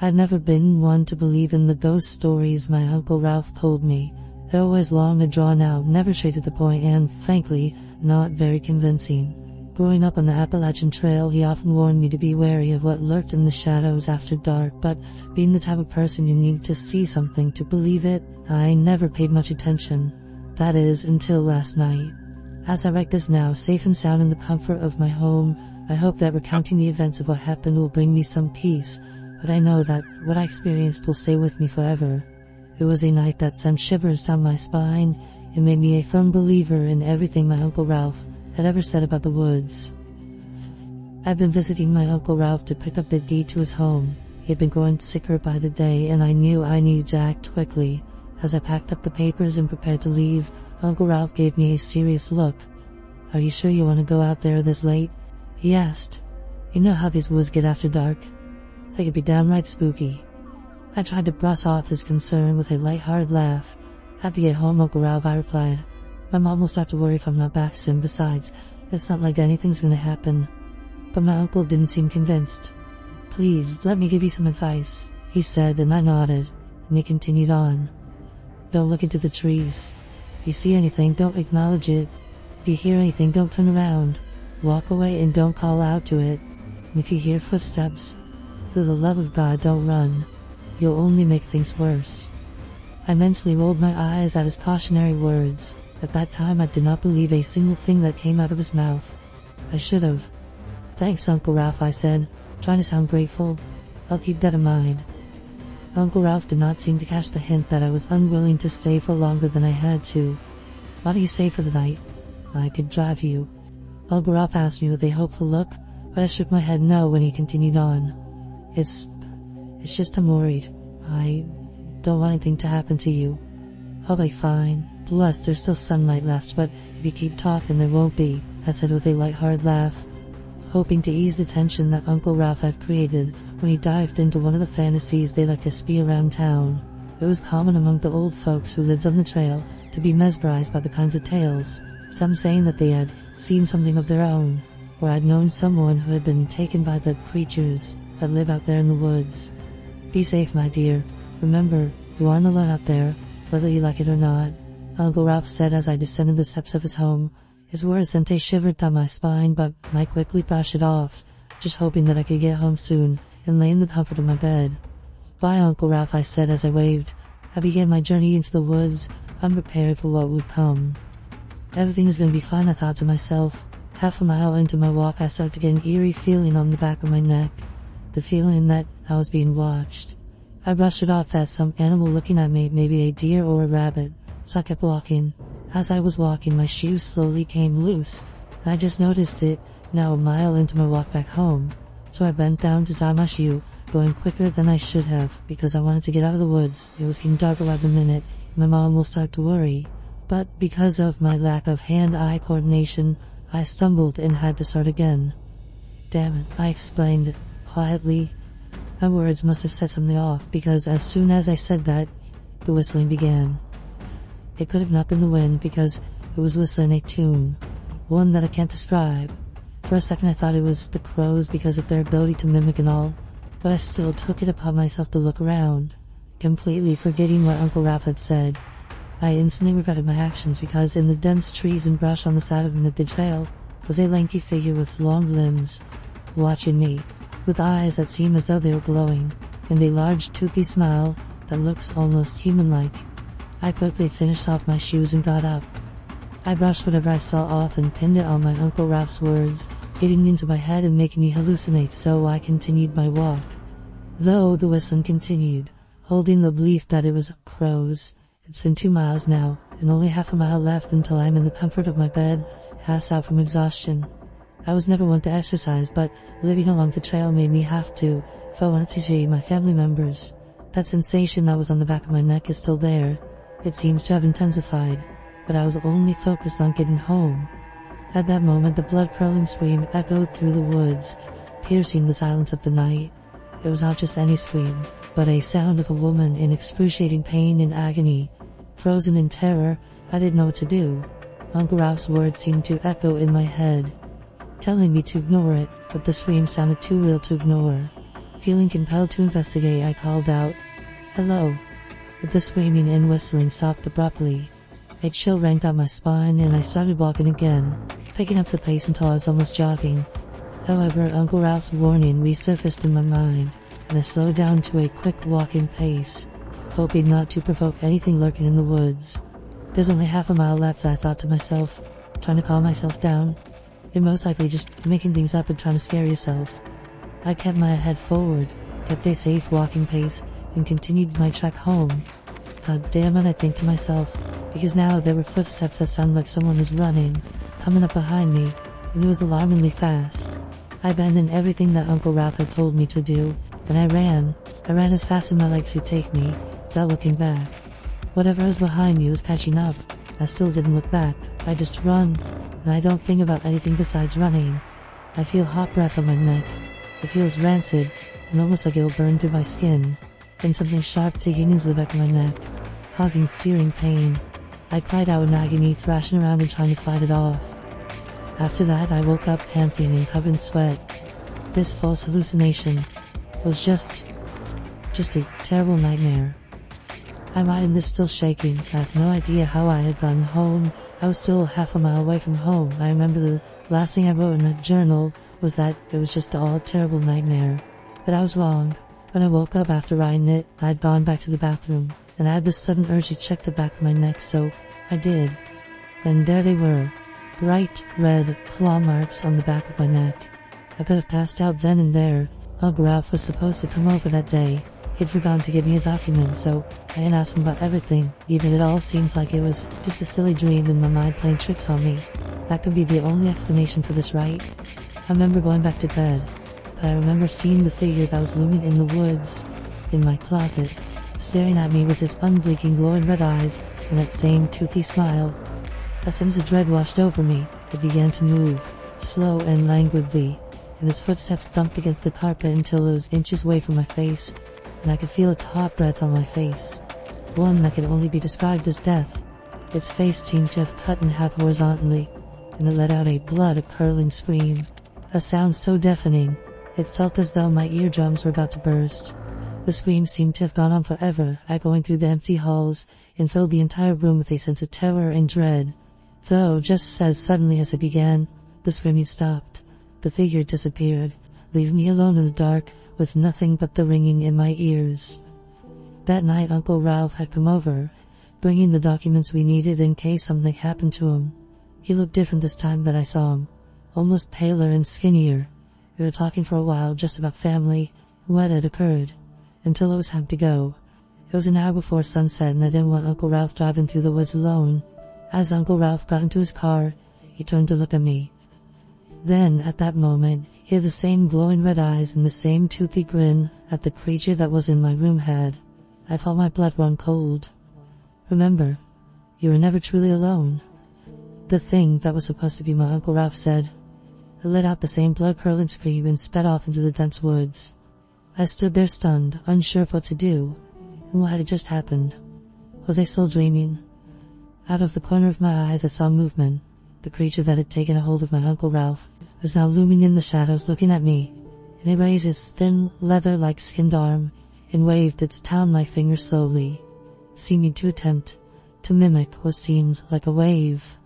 I'd never been one to believe in the ghost stories my Uncle Ralph told me. They're always long and drawn out, never straight to the point, and, frankly, not very convincing. Growing up on the Appalachian Trail, he often warned me to be wary of what lurked in the shadows after dark, but being the type of person who needed to see something to believe it, I never paid much attention. That is, until last night. As I write this now, safe and sound in the comfort of my home, I hope that recounting the events of what happened will bring me some peace, but I know that what I experienced will stay with me forever. It was a night that sent shivers down my spine. It made me a firm believer in everything my Uncle Ralph had ever said about the woods. I'd been visiting my Uncle Ralph to pick up the deed to his home. He had been growing sicker by the day, and I knew I needed to act quickly. As I packed up the papers and prepared to leave, Uncle Ralph gave me a serious look. "Are you sure you want to go out there this late?" he asked. "You know how these woods get after dark. They could be downright spooky." I tried to brush off his concern with a light-hearted laugh. "Have to get home, Uncle Ralph," I replied. "My mom will start to worry if I'm not back soon. Besides, it's not like anything's gonna happen." But my uncle didn't seem convinced. "Please, let me give you some advice," he said, and I nodded, and he continued on. "Don't look into the trees. If you see anything, don't acknowledge it. If you hear anything, don't turn around. Walk away and don't call out to it. And if you hear footsteps, for the love of God, don't run. You'll only make things worse." I mentally rolled my eyes at his cautionary words. At that time, I did not believe a single thing that came out of his mouth. I should have. "Thanks, Uncle Ralph," I said, trying to sound grateful. "I'll keep that in mind." Uncle Ralph did not seem to catch the hint that I was unwilling to stay for longer than I had to. "Why don't you stay for the night? I could drive you." Uncle Ralph asked me with a hopeful look, but I shook my head no when he continued on. It's just I'm worried. I don't want anything to happen to you." "I'll be fine. Plus, there's still sunlight left, but if you keep talking, there won't be," I said with a light-hearted laugh, hoping to ease the tension that Uncle Ralph had created when he dived into one of the fantasies they like to spin around town. It was common among the old folks who lived on the trail to be mesmerized by the kinds of tales, some saying that they had seen something of their own, or had known someone who had been taken by the creatures that live out there in the woods. "Be safe, my dear. Remember, you aren't alone out there, whether you like it or not," Uncle Ralph said as I descended the steps of his home. His words sent a shiver down my spine, but I quickly brushed it off, just hoping that I could get home soon and lay in the comfort of my bed. "Bye, Uncle Ralph," I said as I waved. I began my journey into the woods, unprepared for what would come. Everything's gonna be fine, I thought to myself. Half a mile into my walk, I started to get an eerie feeling on the back of my neck, the feeling that I was being watched. I brushed it off as some animal looking at me, maybe a deer or a rabbit, so I kept walking. As I was walking, my shoes slowly came loose, and I just noticed it now a mile into my walk back home. So I bent down to tie my shoe, going quicker than I should have, because I wanted to get out of the woods. It was getting darker by the minute, and my mom will start to worry. But because of my lack of hand-eye coordination, I stumbled and had to start again. "Damn it," I explained quietly. My words must have set something off, because as soon as I said that, the whistling began. It could have not been the wind, because it was whistling a tune, one that I can't describe. For a second I thought it was the crows because of their ability to mimic and all, but I still took it upon myself to look around, completely forgetting what Uncle Ralph had said. I instantly regretted my actions, because in the dense trees and brush on the side of the trail was a lanky figure with long limbs, watching me, with eyes that seemed as though they were glowing, and a large toothy smile that looks almost human-like. I quickly finished off my shoes and got up. I brushed whatever I saw off and pinned it on my Uncle Ralph's words, getting into my head and making me hallucinate, so I continued my walk. Though the whistling continued, holding the belief that it was crows. It's been 2 miles now, and only half a mile left until I'm in the comfort of my bed, passed out from exhaustion. I was never one to exercise, but living along the trail made me have to, if I wanted to see my family members. That sensation that was on the back of my neck is still there. It seems to have intensified, but I was only focused on getting home. At that moment, the blood-curdling scream echoed through the woods, piercing the silence of the night. It was not just any scream, but a sound of a woman in excruciating pain and agony. Frozen in terror, I didn't know what to do. Uncle Ralph's words seemed to echo in my head, telling me to ignore it, but the scream sounded too real to ignore. Feeling compelled to investigate, I called out, "Hello." But the screaming and whistling stopped abruptly. A chill ran down my spine and I started walking again, picking up the pace until I was almost jogging. However, Uncle Ralph's warning resurfaced in my mind, and I slowed down to a quick walking pace, hoping not to provoke anything lurking in the woods. There's only half a mile left, I thought to myself, trying to calm myself down. You're most likely just making things up and trying to scare yourself. I kept my head forward, kept a safe walking pace, and continued my trek home. God damn it, I think to myself, because now there were footsteps that sounded like someone was running, coming up behind me, and it was alarmingly fast. I abandoned everything that Uncle Ralph had told me to do, and I ran. I ran as fast as my legs could take me, without looking back. Whatever was behind me was catching up. I still didn't look back. I just run, and I don't think about anything besides running. I feel hot breath on my neck. It feels rancid, and almost like it'll burn through my skin. Then something sharp digging into the back of my neck, causing searing pain. I cried out in agony, thrashing around and trying to fight it off. After that, I woke up panting and covered in sweat. This false hallucination was just a terrible nightmare. My mind is still shaking. I have no idea how I had gotten home. I was still half a mile away from home. I remember the last thing I wrote in a journal was that it was just all a terrible nightmare. But I was wrong. When I woke up after writing it, I had gone back to the bathroom, and I had this sudden urge to check the back of my neck, so I did. And there they were. Bright red claw marks on the back of my neck. I could have passed out then and there. Uncle Ralph was supposed to come over that day. He'd forgotten to give me a document, so I didn't ask him about everything, even it all seemed like it was just a silly dream in my mind playing tricks on me. That could be the only explanation for this, right? I remember going back to bed, but I remember seeing the figure that was looming in the woods, in my closet, staring at me with his unblinking glowing red eyes and that same toothy smile. A sense of dread washed over me. It began to move, slow and languidly, and its footsteps thumped against the carpet until it was inches away from my face, and I could feel its hot breath on my face, one that could only be described as death. Its face seemed to have cut in half horizontally, and it let out a blood-curdling scream, a sound so deafening, it felt as though my eardrums were about to burst. The scream seemed to have gone on forever, echoing through the empty halls, and filled the entire room with a sense of terror and dread. Though, just as suddenly as it began, the screaming stopped. The figure disappeared, leaving me alone in the dark, with nothing but the ringing in my ears. That night Uncle Ralph had come over, bringing the documents we needed in case something happened to him. He looked different this time that I saw him, almost paler and skinnier. We were talking for a while just about family and what had occurred, until it was time to go. It was an hour before sunset and I didn't want Uncle Ralph driving through the woods alone. As Uncle Ralph got into his car, he turned to look at me. Then, at that moment, he had the same glowing red eyes and the same toothy grin that the creature that was in my room had. I felt my blood run cold. "Remember, you were never truly alone," the thing that was supposed to be my Uncle Ralph said. It let out the same blood-curdling scream and sped off into the dense woods. I stood there stunned, unsure of what to do, and what had just happened. Was I still dreaming? Out of the corner of my eyes I saw movement. The creature that had taken a hold of my Uncle Ralph was now looming in the shadows looking at me, and it raised its thin, leather-like skinned arm and waved its town-like finger slowly, seeming to attempt to mimic what seemed like a wave.